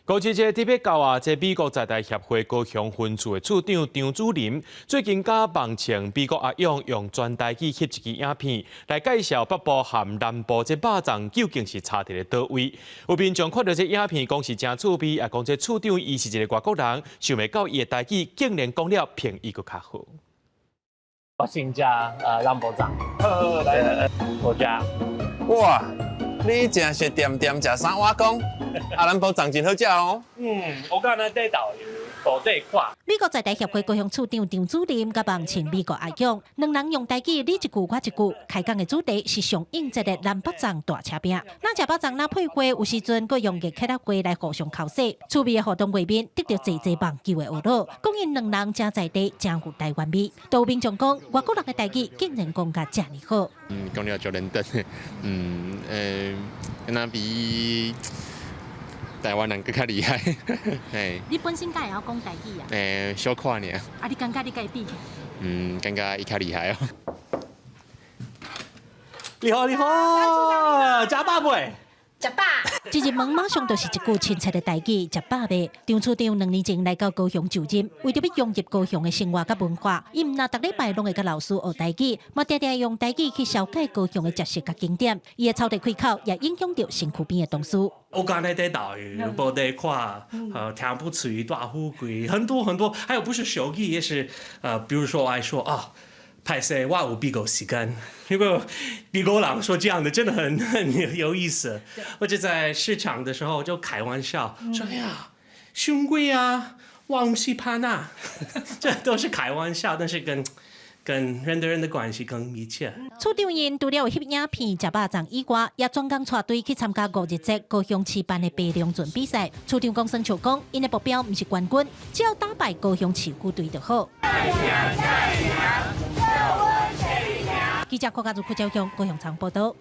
高市这特别教啊，这美国在台协会高雄分处的处长张祖霖，最近假扮成美国阿勇，用全台语翕一支影片来介绍北部和南部这肉粽究竟是差伫咧倒位。有民众看到这影片，讲是真趣味，也讲这处长伊是一个外国人，想袂到伊的台语竟然讲了便宜佫较好。我姓家南部粽，来我家。哇，你真是点点食三碗公，南部粽真好食哦。我刚才在导部队看。美国在台协会高雄处长张祖霖甲扮成美国阿勇，两人用台语你一句我一句，开讲的主题是上应节的南北粽大车饼。那食北粽那配花，有时阵佫用热客仔鸡来互相烤洗，趣味的活动画面得到济网友的学乐，讲因两人真在地，真有台湾味。都有民众讲，外国人的台语竟然讲甲这么好。讲了就认真，跟他比。台湾人更加厉害，嘿。你本身敢会晓讲台语啊？小看尔。啊，你感觉你甲伊比起来？感觉伊较厉害哦。你好，食饱未？食饱。一入门马上就是一句亲切的台语，食饱未？张处长2年前来到高雄就任，为着要融入高雄的生活甲文化，伊唔那逐礼拜拢会甲老师学台语，嘛常常用台语去消解高雄的食食甲景点。伊的草地开口也影响到身躯边的同事。我刚才在导游，无在看，听不出大富贵，很多，还有不是手艺也是，比如说我还说啊。拍摄我有比狗时间，如果比狗郎说这样的，真的很有意思。或者在市场的时候就开玩笑说：“哎呀，兄贵啊，我不是潘啊。”这都是开玩笑，但是跟人的人的关系更密切。处长因除了翕影片、食肉粽以外，也专工带队去参加5日节高雄市办的白龙船比赛。处长讲声笑讲，因的目标不是冠军，只要打败高雄市府队就好。记者柯家如柯昭雄高雄场报道。